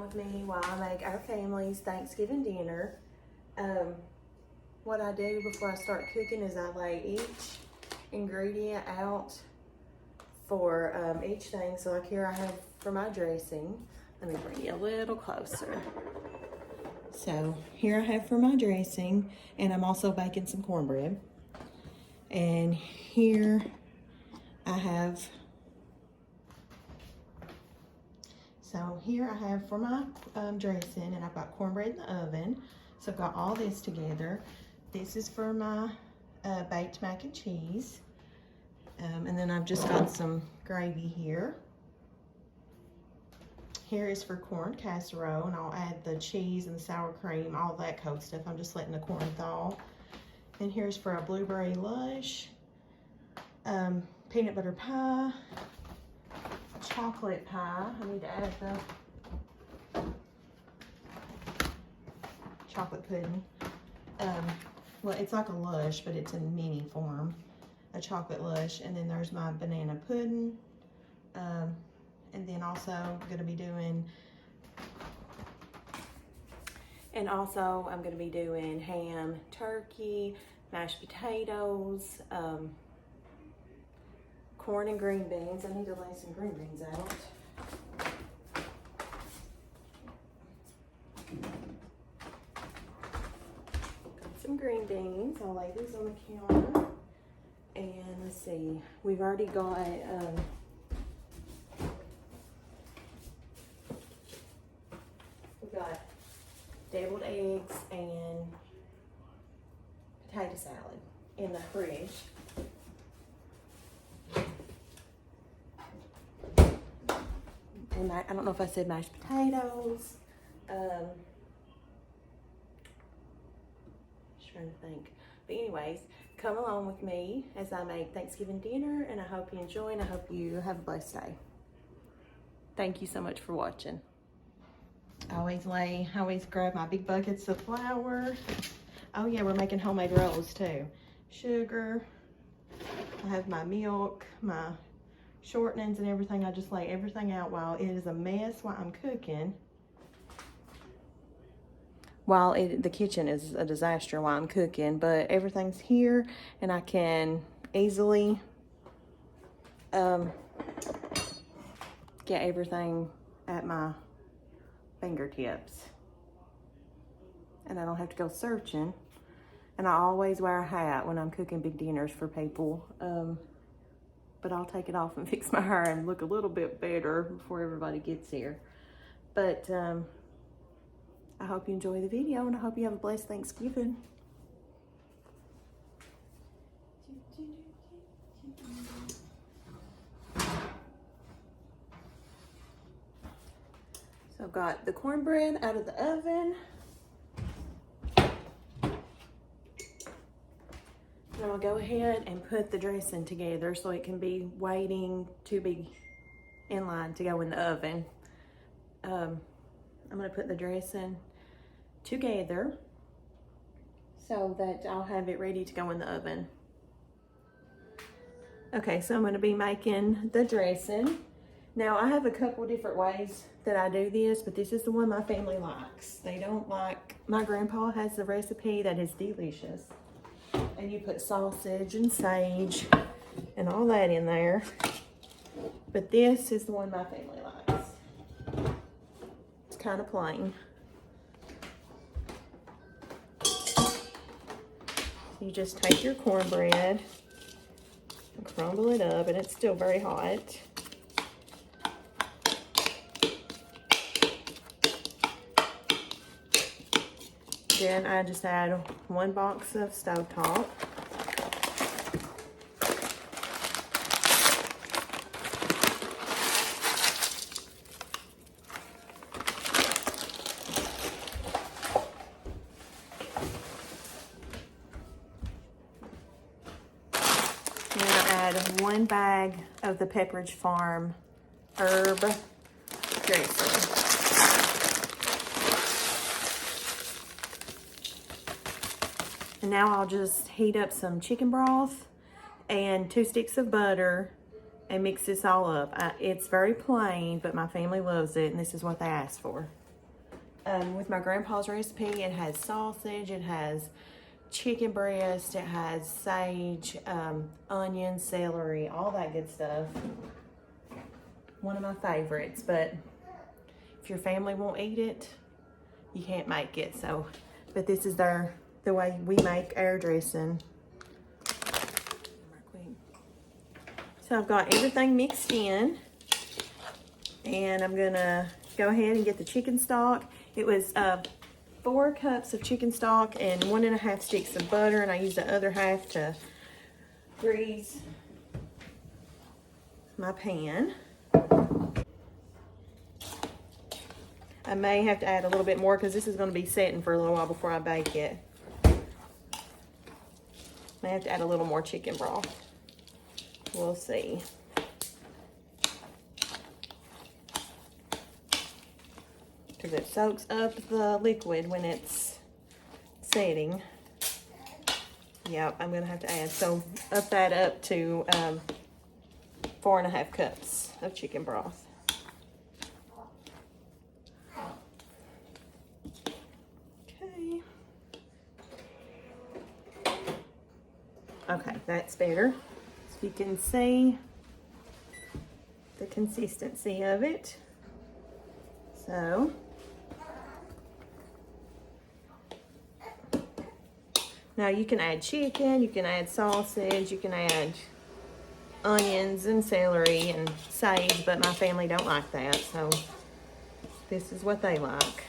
with me while I make our family's Thanksgiving dinner. What I do before I start cooking is I lay each ingredient out for each thing. So like here I have for my dressing. Let me bring you a little closer. So here I have for my dressing, and I'm also baking some cornbread. And here I have, so here I have for my dressing, and I've got cornbread in the oven. So I've got all this together. This is for my baked mac and cheese. And then I've just got some gravy here. Here is for corn casserole, and I'll add the cheese and the sour cream, all that cold stuff. I'm just letting the corn thaw. And here's for a blueberry lush, peanut butter pie, chocolate pie. I need to add the chocolate pudding. Well, it's like a lush, but it's in mini form, a chocolate lush. And then there's my banana pudding. And then also I'm going to be doing, ham, turkey, mashed potatoes, corn and green beans. I need to lay some green beans out. Got some green beans. I'll lay these on the counter. And let's see, we've already got deviled eggs and potato salad in the fridge. And I don't know if I said mashed potatoes. Just trying to think. But anyways, come along with me as I make Thanksgiving dinner, and I hope you enjoy, and I hope you have a blessed day. Thank you so much for watching. I always grab my big buckets of flour. Oh yeah, we're making homemade rolls too. Sugar. I have my milk, my shortenings and everything. I just lay everything out while it is a mess while I'm cooking. The kitchen is a disaster while I'm cooking, but everything's here and I can easily get everything at my fingertips, and I don't have to go searching. And I always wear a hat when I'm cooking big dinners for people, but I'll take it off and fix my hair and look a little bit better before everybody gets here. But I hope you enjoy the video, and I hope you have a blessed Thanksgiving. So I've got the cornbread out of the oven. And I'll go ahead and put the dressing together so it can be waiting to be in line to go in the oven. I'm gonna put the dressing together so that I'll have it ready to go in the oven. Okay, so I'm gonna be making the dressing. Now, I have a couple different ways that I do this, but this is the one my family likes. They don't like, my grandpa has a recipe that is delicious. And you put sausage and sage and all that in there. But this is the one my family likes. It's kind of plain. You just take your cornbread and crumble it up, and it's still very hot. Then I just add 1 box of stovetop. Then I add 1 bag of the Pepperidge Farm herb dressing. And now I'll just heat up some chicken broth and 2 sticks of butter and mix this all up. It's very plain, but my family loves it, and this is what they asked for. with my grandpa's recipe. It has sausage, it has chicken breast, it has sage, onion, celery, all that good stuff. One of my favorites, but if your family won't eat it, you can't make it. So, but this is the way we make our dressing. So I've got everything mixed in, and I'm gonna go ahead and get the chicken stock. It was 4 cups of chicken stock and 1.5 sticks of butter, and I used the other half to grease my pan. I may have to add a little bit more because this is going to be setting for a little while before I bake it. May have to add a little more chicken broth. We'll see. Because it soaks up the liquid when it's setting. Yep, I'm going to have to add. So up that up to 4.5 cups of chicken broth. Okay, that's better. So you can see the consistency of it. So, now you can add chicken, you can add sausage, you can add onions and celery and sage, but my family don't like that, so this is what they like.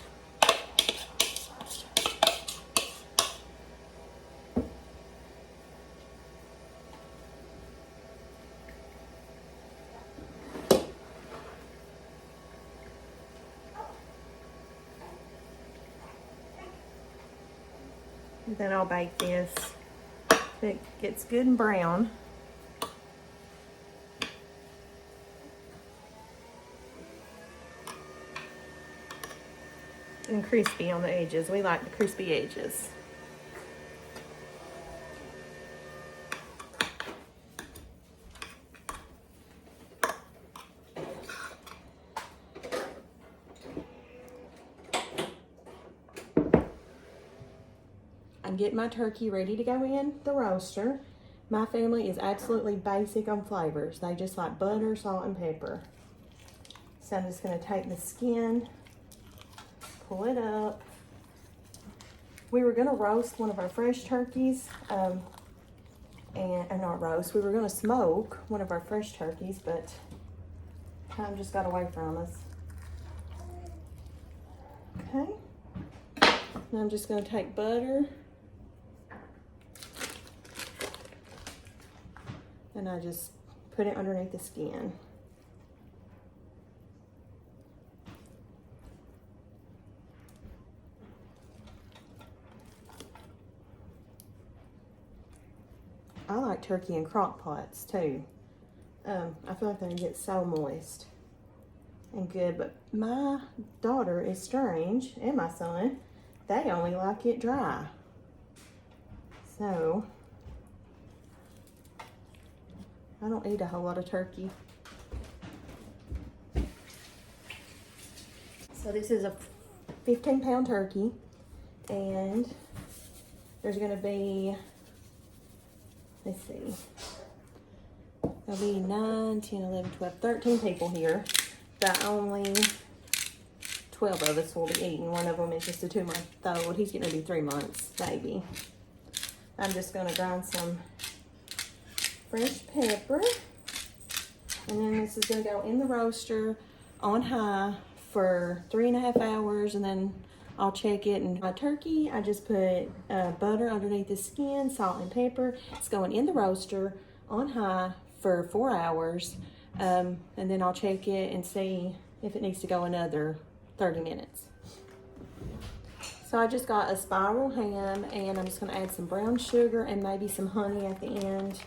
Then I'll bake this. If it gets good and brown, and crispy on the edges. We like the crispy edges. I'm getting my turkey ready to go in the roaster. My family is absolutely basic on flavors. They just like butter, salt, and pepper. So I'm just going to take the skin, pull it up. We were going to roast one of our fresh turkeys, and not roast. We were going to smoke one of our fresh turkeys, but time just got away from us. Okay. Now I'm just going to take butter. And I just put it underneath the skin. I like turkey in crock pots too. I feel like they get so moist and good, but my daughter is strange, and my son, they only like it dry. So I don't eat a whole lot of turkey. So this is a 15-pound turkey, and there's gonna be, let's see, there'll be 9, 10, 11, 12, 13 people here, but only 12 of us will be eating. One of them is just a 2-month-old. He's gonna be 3 months, maybe. I'm just gonna grind some fresh pepper, and then this is going to go in the roaster on high for 3.5 hours, and then I'll check it. And my turkey, I just put butter underneath the skin, salt and pepper. It's going in the roaster on high for 4 hours, and then I'll check it and see if it needs to go another 30 minutes. So I just got a spiral ham, and I'm just going to add some brown sugar and maybe some honey at the end.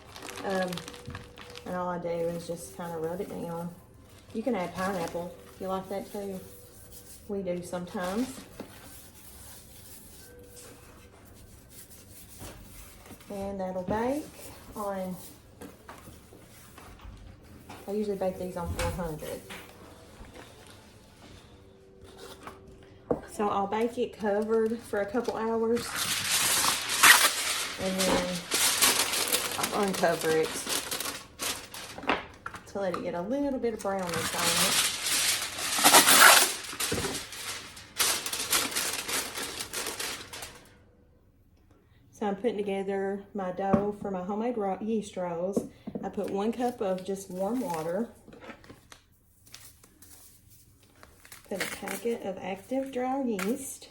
And all I do is just kind of rub it down. You can add pineapple if you like that too. We do sometimes. And that'll bake on, I usually bake these on 400. So So I'll bake it covered for a couple hours, and then I'll uncover it to let it get a little bit of brownness on it. So I'm putting together my dough for my homemade yeast rolls. I put 1 cup of just warm water. Put a packet of active dry yeast.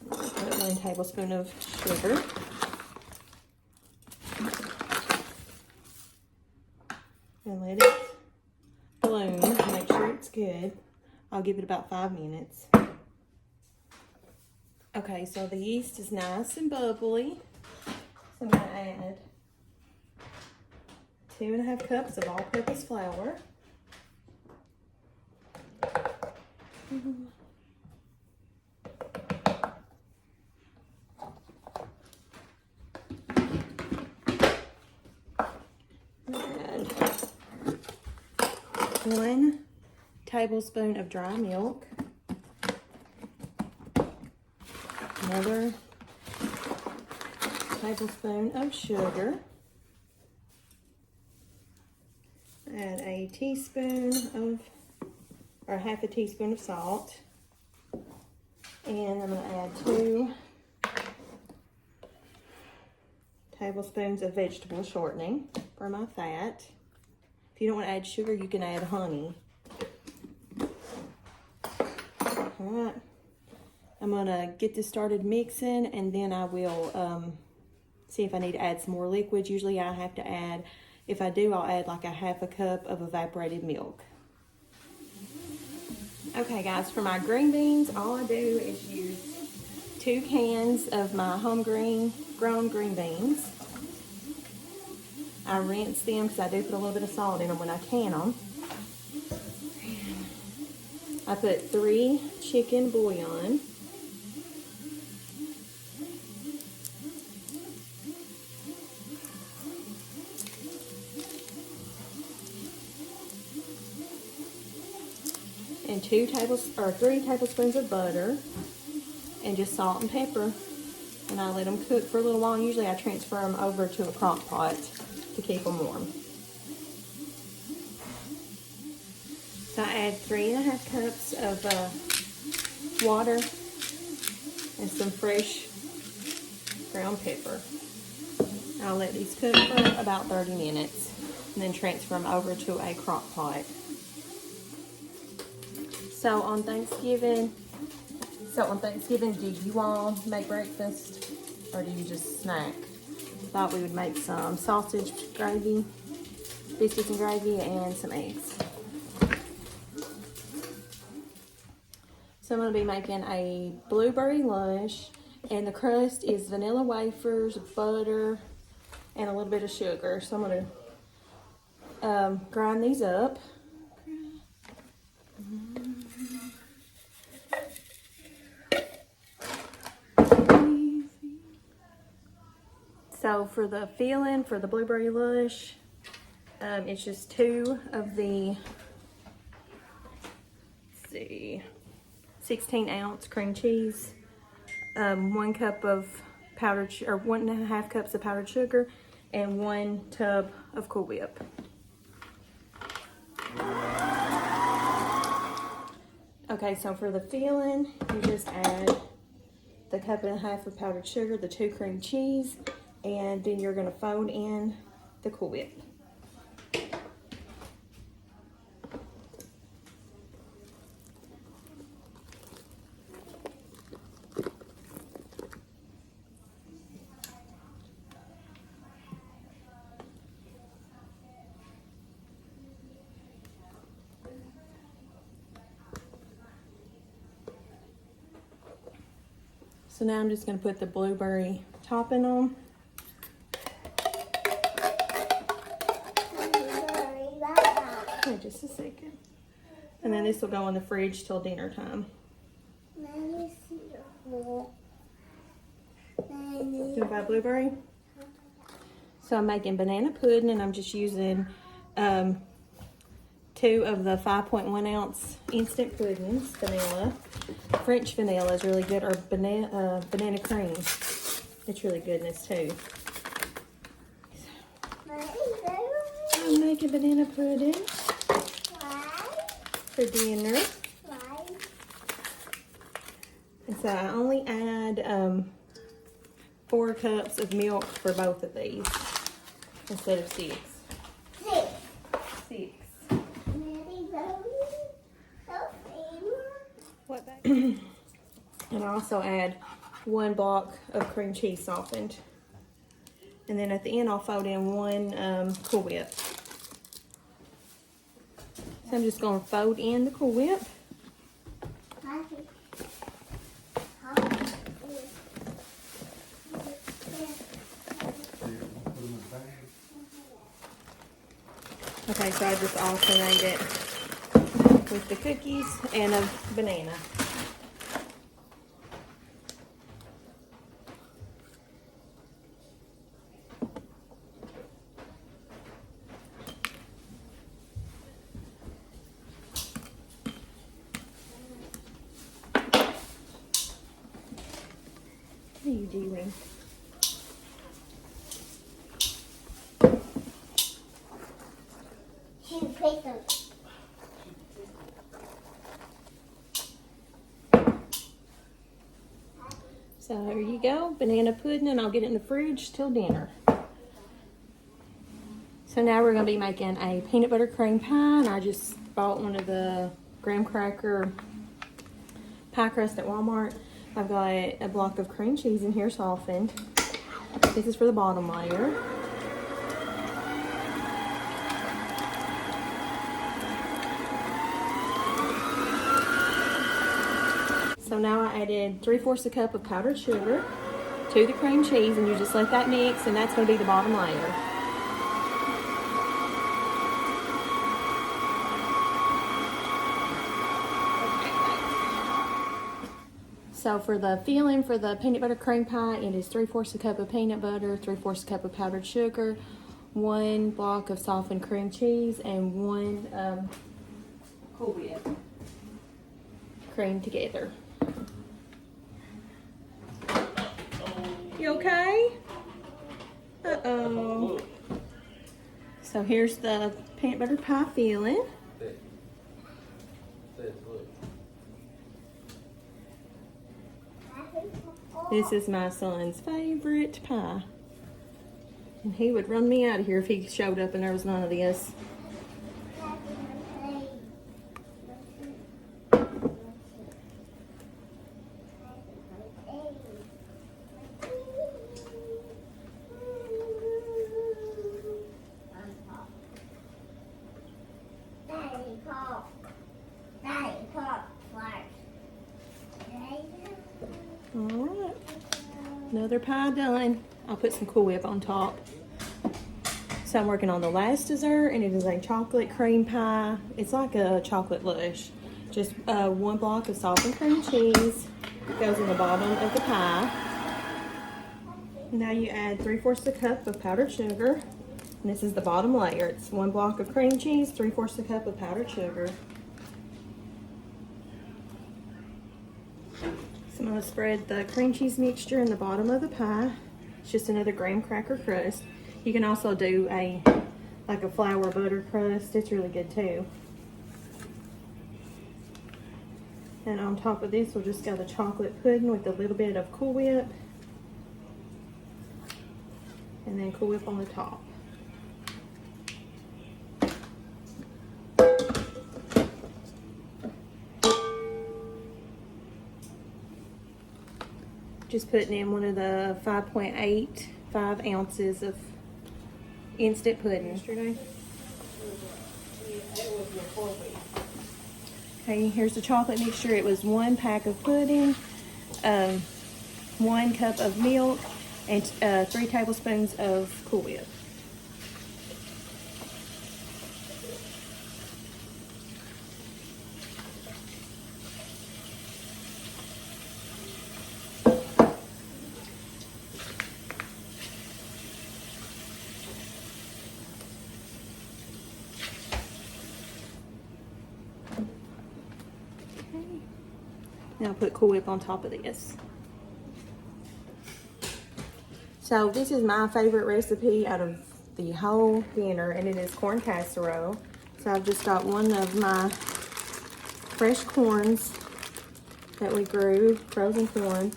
Put 1 tablespoon of sugar. And let it bloom. Make sure it's good. I'll give it about 5 minutes. Okay, so the yeast is nice and bubbly. So I'm going to add 2½ cups of all-purpose flour. Add 1 tablespoon of dry milk. Another tablespoon of sugar. Add a teaspoon of, or ½ teaspoon of salt. And I'm going to add 2 tablespoons of vegetable shortening for my fat. If you don't want to add sugar, you can add honey. All right. I'm going to get this started mixing, and then I will see if I need to add some more liquids. Usually I have to add, if I do, I'll add like a ½ cup of evaporated milk. Okay guys, for my green beans, all I do is use 2 cans of my grown green beans. I rinse them because I do put a little bit of salt in them when I can them. I put 3 chicken bouillon. And 3 tablespoons of butter, and just salt and pepper, and I let them cook for a little while. Usually I transfer them over to a crock pot to keep them warm. So I add 3½ cups of water and some fresh ground pepper. I'll let these cook for about 30 minutes and then transfer them over to a crock pot. So on Thanksgiving, do you all make breakfast or do you just snack? Thought we would make some sausage gravy, biscuits and gravy, and some eggs. So I'm going to be making a blueberry lush, and the crust is vanilla wafers, butter, and a little bit of sugar. So I'm going to grind these up. So for the filling for the blueberry lush, it's just 2 of the 16-ounce cream cheese, 1 cup of powdered, or 1½ cups of powdered sugar, and 1 tub of Cool Whip. Okay, so for the filling, you just add the 1.5 cups of powdered sugar, the 2 cream cheese, and then you're going to fold in the Cool Whip. So now I'm just going to put the blueberry topping on. Wait just a second. And then this will go in the fridge till dinner time. Let me see your bowl. You want to buy blueberry? So I'm making banana pudding, and I'm just using 2 of the 5.1 ounce instant puddings, vanilla. French vanilla is really good, or banana cream. It's really good in this too. I'm making banana pudding for dinner. And so I only add 4 cups of milk for both of these instead of 6. 6. What back? And I also add 1 block of cream cheese softened. And then at the end I'll fold in 1 Cool Whip. So I'm just going to fold in the Cool Whip. Okay, so I just alternate it with the cookies and a banana. What are you doing? So there you go, banana pudding, and I'll get it in the fridge till dinner. So now we're going to be making a peanut butter cream pie, and I just bought one of the graham cracker pie crust at Walmart. I've got a block of cream cheese in here softened. This is for the bottom layer. So now I added 3/4 cup of powdered sugar to the cream cheese, and you just let that mix, and that's going to be the bottom layer. So for the filling for the peanut butter cream pie, it is 3/4 cup of peanut butter, 3/4 cup of powdered sugar, 1 block of softened cream cheese, and 1 Cool Whip creamed together. You okay? Uh-oh. So here's the peanut butter pie filling. This is my son's favorite pie. And he would run me out of here if he showed up and there was none of this. Alright, another pie done. I'll put some Cool Whip on top. So I'm working on the last dessert, and it is a chocolate cream pie. It's like a chocolate Lush. Just 1 block of softened cream cheese goes in the bottom of the pie. Now you add 3/4 cup of powdered sugar. And this is the bottom layer. It's 1 block of cream cheese, 3/4 cup of powdered sugar. So I'm going to spread the cream cheese mixture in the bottom of the pie. It's just another graham cracker crust. You can also do like a flour butter crust. It's really good too. And on top of this, we'll just go the chocolate pudding with a little bit of Cool Whip. And then Cool Whip on the top. Just putting in one of the 5.85 ounces of instant pudding yesterday. Okay, here's the chocolate mixture. It was 1 pack of pudding, 1 cup of milk, and 3 tablespoons of Cool Whip. And I'll put Cool Whip on top of this. So this is my favorite recipe out of the whole dinner, and it is corn casserole. So I've just got one of my fresh corns that we grew, frozen corn,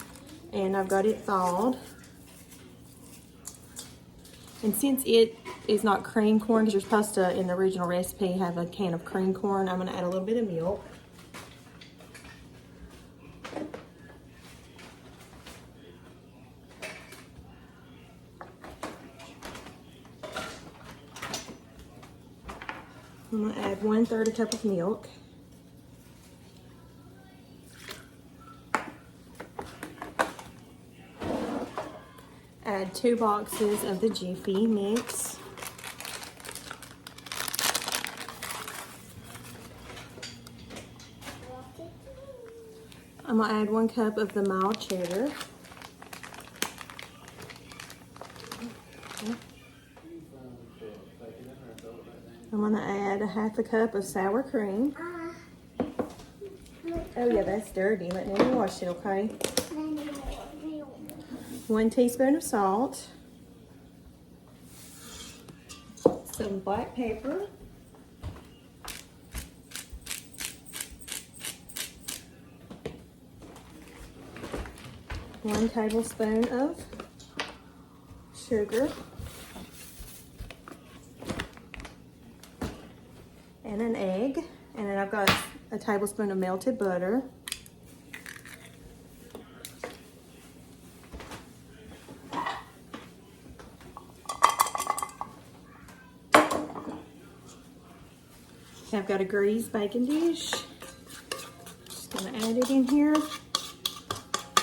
and I've got it thawed. And since it is not cream corn, because you're supposed to, in the original recipe, have a can of cream corn, I'm going to add a little bit of milk. I'm going to add 1/3 cup of milk. Add 2 boxes of the Jiffy mix. I'm going to add 1 cup of the mild cheddar. I'm going to add 1/2 cup of sour cream. Oh yeah, that's dirty. Let me wash it, okay? 1 teaspoon of salt. Some black pepper. One tablespoon of sugar. And an egg. And then I've got a tablespoon of melted butter. I've got a greased baking dish. Just gonna add it in here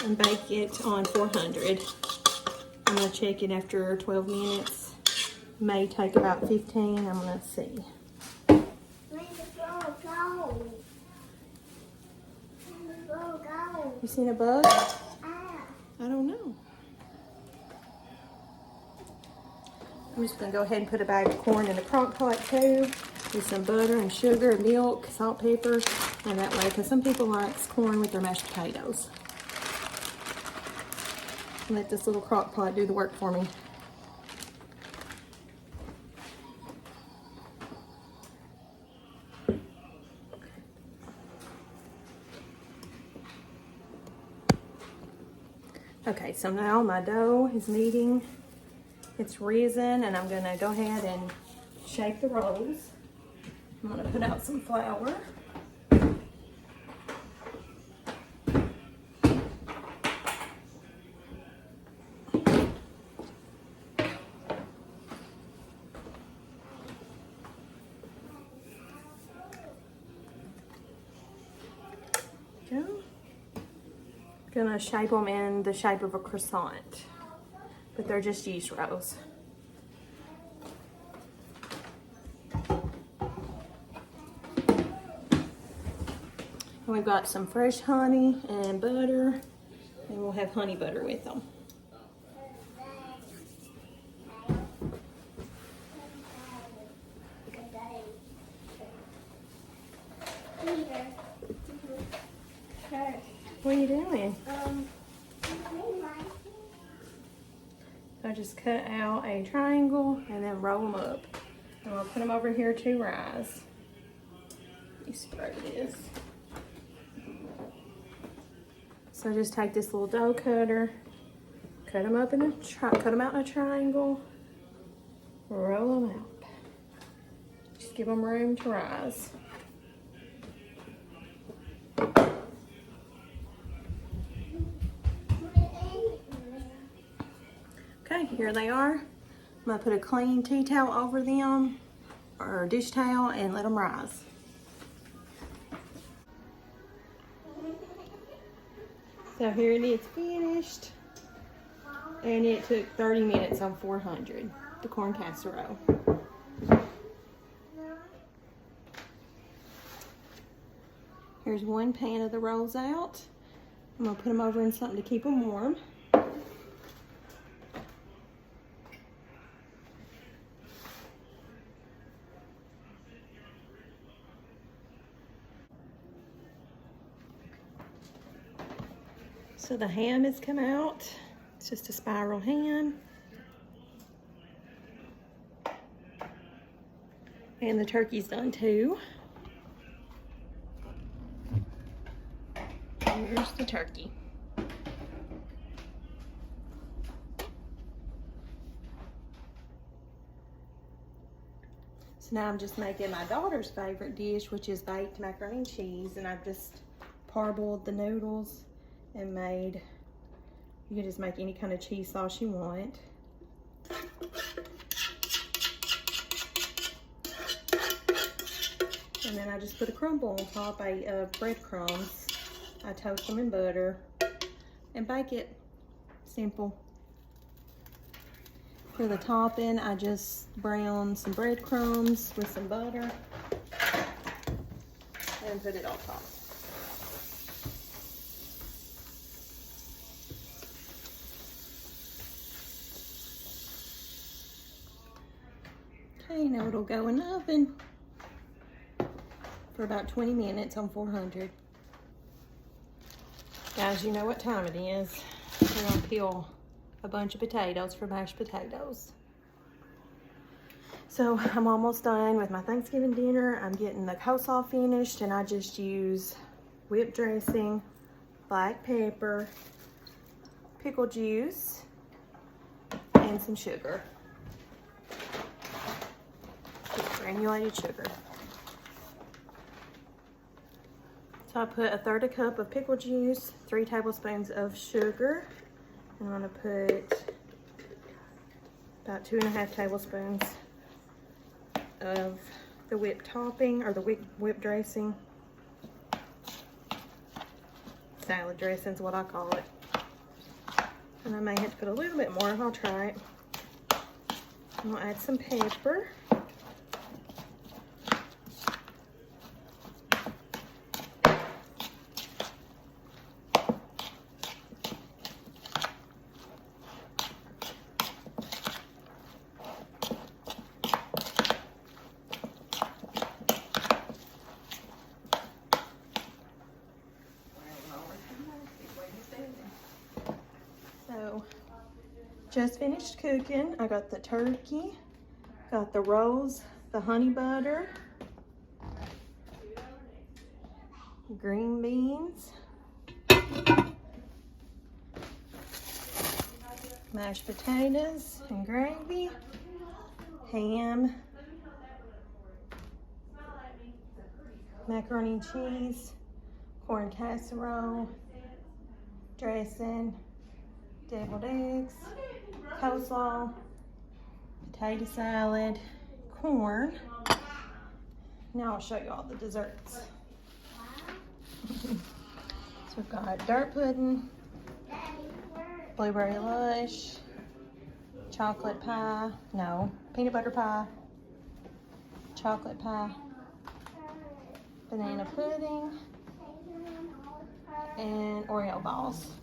and bake it on 400. I'm gonna check it after 12 minutes. May take about 15, I'm gonna see. You seen a bug? I don't know. I'm just gonna go ahead and put a bag of corn in the crock pot too, with some butter and sugar, milk, salt, pepper, and that way, because some people like corn with their mashed potatoes. Let this little crock pot do the work for me. Okay, so now my dough is kneading. It's risen, and I'm gonna go ahead and shape the rolls. I'm gonna put out some flour. Go. Gonna shape them in the shape of a croissant, but they're just yeast rolls. And we've got some fresh honey and butter, and we'll have honey butter with them. What are you doing? I just cut out a triangle and then roll them up. And I'll put them over here to rise. Let me spray this. So just take this little dough cutter, cut them up in cut them out in a triangle, roll them out. Just give them room to rise. Okay, here they are. I'm gonna put a clean tea towel over them, or dish towel, and let them rise. So here it is finished, and it took 30 minutes on 400, the corn casserole. Here's one pan of the rolls out. I'm gonna put them over in something to keep them warm. So the ham has come out. It's just a spiral ham. And the turkey's done too. Here's the turkey. So now I'm just making my daughter's favorite dish, which is baked macaroni and cheese. And I've just parboiled the noodles and made, you can just make any kind of cheese sauce you want. And then I just put a crumble on top of breadcrumbs. I toast them in butter and bake it. Simple. For the topping, I just brown some breadcrumbs with some butter and put it on top. Okay, now it'll go in the oven for about 20 minutes on 400. Guys, you know what time it is. We're gonna peel a bunch of potatoes for mashed potatoes. So I'm almost done with my Thanksgiving dinner. I'm getting the coleslaw finished, and I just use whipped dressing, black pepper, pickle juice, and some sugar. Just granulated sugar. So I put a 1/3 cup of pickle juice, 3 tablespoons of sugar, and I'm gonna put about 2.5 tablespoons of the whipped topping, or the whipped dressing. Salad dressing is what I call it. And I may have to put a little bit more, I'll try it. I'm gonna add some pepper. So, just finished cooking. I got the turkey, got the rolls, the honey butter, green beans, mashed potatoes and gravy, ham, macaroni and cheese, corn casserole, dressing, deviled eggs, coleslaw, potato salad, corn. Now I'll show you all the desserts. So we've got dirt pudding, blueberry lush, chocolate pie, no, peanut butter pie, chocolate pie, banana pudding, and Oreo balls.